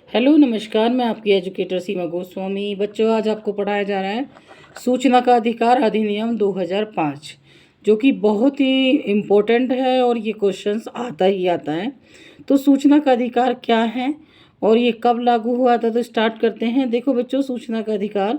Hello नमस्कार, मैं आपकी एजुकेटर सीमा गोस्वामी। बच्चों, आज आपको पढ़ाया जा रहा है सूचना का अधिकार अधिनियम 2005, जो कि बहुत ही इम्पोर्टेंट है और ये क्वेश्चंस आता ही आता है। तो सूचना का अधिकार क्या है और ये कब लागू हुआ था, तो स्टार्ट करते हैं। देखो बच्चों, सूचना का अधिकार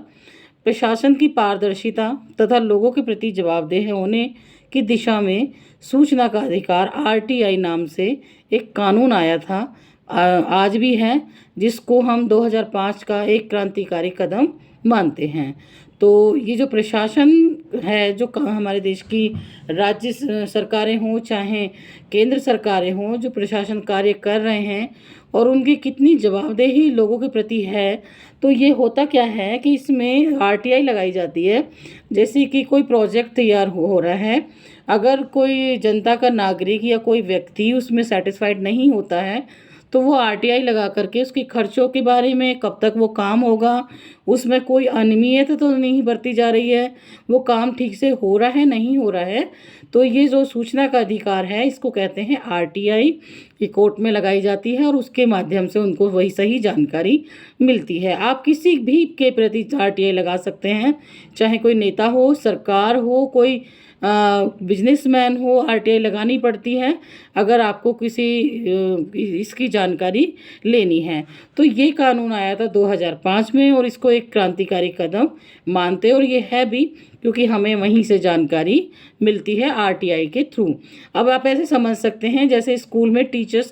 प्रशासन की पारदर्शिता तथा लोगों के प्रति जवाबदेह होने की दिशा में सूचना का अधिकार आरटीआई नाम से एक कानून आया था, आज भी है, जिसको हम 2005 का एक क्रांतिकारी कदम मानते हैं। तो ये जो प्रशासन है, जो हमारे देश की राज्य सरकारें हों चाहे केंद्र सरकारें हों, जो प्रशासन कार्य कर रहे हैं और उनकी कितनी जवाबदेही लोगों के प्रति है, तो ये होता क्या है कि इसमें आरटीआई लगाई जाती है। जैसे कि कोई प्रोजेक्ट तैयार हो रहा है, अगर कोई जनता का नागरिक या कोई व्यक्ति उसमें सेटिस्फाइड नहीं होता है, तो वो आरटीआई लगा करके उसके खर्चों के बारे में, कब तक वो काम होगा, उसमें कोई अनियमितता तो नहीं बरती जा रही है, वो काम ठीक से हो रहा है नहीं हो रहा है, तो ये जो सूचना का अधिकार है इसको कहते हैं आरटीआई। ये कोर्ट में लगाई जाती है और उसके माध्यम से उनको वही सही जानकारी मिलती है। आप किसी भी के प्रति आरटीआई लगा सकते हैं, चाहे कोई नेता हो, सरकार हो, कोई बिजनेसमैन हो, आरटीआई लगानी पड़ती है अगर आपको किसी इसकी जानकारी लेनी है। तो ये कानून आया था 2005 में और इसको एक क्रांतिकारी कदम मानते, और ये है भी क्योंकि हमें वहीं से जानकारी मिलती है आरटीआई के थ्रू। अब आप ऐसे समझ सकते हैं जैसे स्कूल में टीचर्स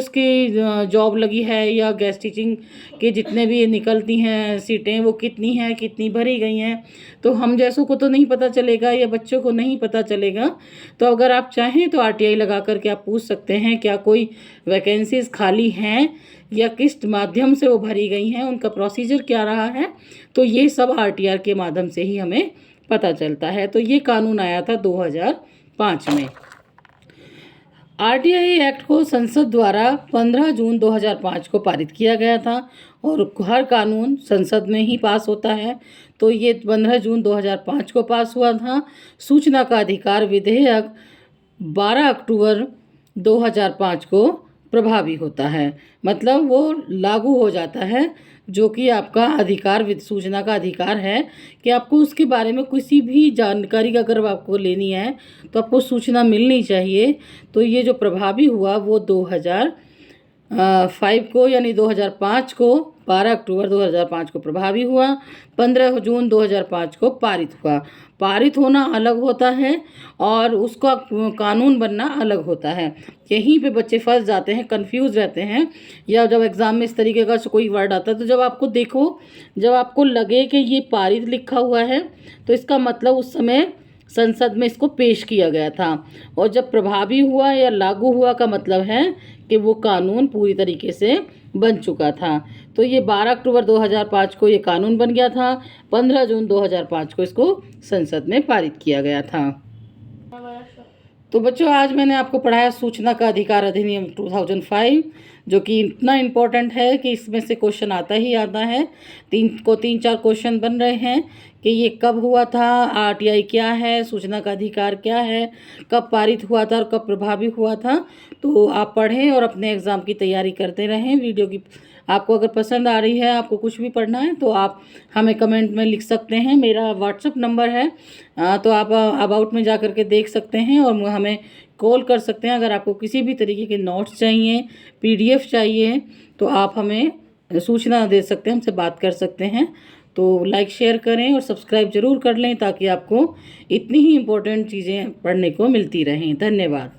की जॉब लगी है, या गेस्ट टीचिंग के जितने भी निकलती हैं सीटें, वो कितनी हैं, कितनी भरी गई हैं, तो हम जैसों को तो नहीं पता चलेगा या बच्चों को नहीं पता चलेगा। तो अगर आप चाहें तो आरटीआई लगा करके आप पूछ सकते हैं क्या कोई वैकेंसीज खाली हैं या किस माध्यम से वो भरी गई हैं, उनका प्रोसीजर क्या रहा है। तो ये सब आरटीआई के माध्यम से ही हमें पता चलता है। तो ये कानून आया था 2005 में। आरटीआई एक्ट को संसद द्वारा 15 जून 2005 को पारित किया गया था और हर कानून संसद में ही पास होता है। तो ये 15 जून 2005 को पास हुआ था। सूचना का अधिकार विधेयक 12 अक्टूबर 2005 को प्रभावी होता है, मतलब वो लागू हो जाता है। जो कि आपका अधिकार, सूचना का अधिकार है कि आपको उसके बारे में किसी भी जानकारी अगर आपको लेनी है तो आपको सूचना मिलनी चाहिए। तो ये जो प्रभावी हुआ वो 2005 को, यानी 2005 को, 12 अक्टूबर 2005 को प्रभावी हुआ। 15 जून 2005 को पारित हुआ। पारित होना अलग होता है और उसका कानून बनना अलग होता है। यहीं पे बच्चे फंस जाते हैं, कंफ्यूज रहते हैं, या जब एग्ज़ाम में इस तरीके का कोई वर्ड आता है तो जब आपको देखो, जब आपको लगे कि ये पारित लिखा हुआ है तो इसका मतलब उस समय संसद में इसको पेश किया गया था, और जब प्रभावी हुआ या लागू हुआ का मतलब है कि वो कानून पूरी तरीके से बन चुका था। तो ये 12 अक्टूबर 2005 को ये कानून बन गया था। 15 जून 2005 को इसको संसद में पारित किया गया था। तो बच्चों, आज मैंने आपको पढ़ाया सूचना का अधिकार अधिनियम 2005, जो कि इतना इम्पोर्टेंट है कि इसमें से क्वेश्चन आता ही आता है। तीन चार क्वेश्चन बन रहे हैं कि ये कब हुआ था, आरटीआई क्या है, सूचना का अधिकार क्या है, कब पारित हुआ था और कब प्रभावी हुआ था। तो आप पढ़ें और अपने एग्ज़ाम की तैयारी करते रहें। वीडियो की आपको अगर पसंद आ रही है, आपको कुछ भी पढ़ना है, तो आप हमें कमेंट में लिख सकते हैं। मेरा व्हाट्सअप नंबर है, तो आप अबाउट में जा कर के देख सकते हैं और हमें कॉल कर सकते हैं। अगर आपको किसी भी तरीके के नोट्स चाहिए, पीडीएफ चाहिए, तो आप हमें सूचना दे सकते हैं, हमसे बात कर सकते हैं। तो लाइक शेयर करें और सब्सक्राइब ज़रूर कर लें ताकि आपको इतनी ही इम्पोर्टेंट चीज़ें पढ़ने को मिलती रहें। धन्यवाद।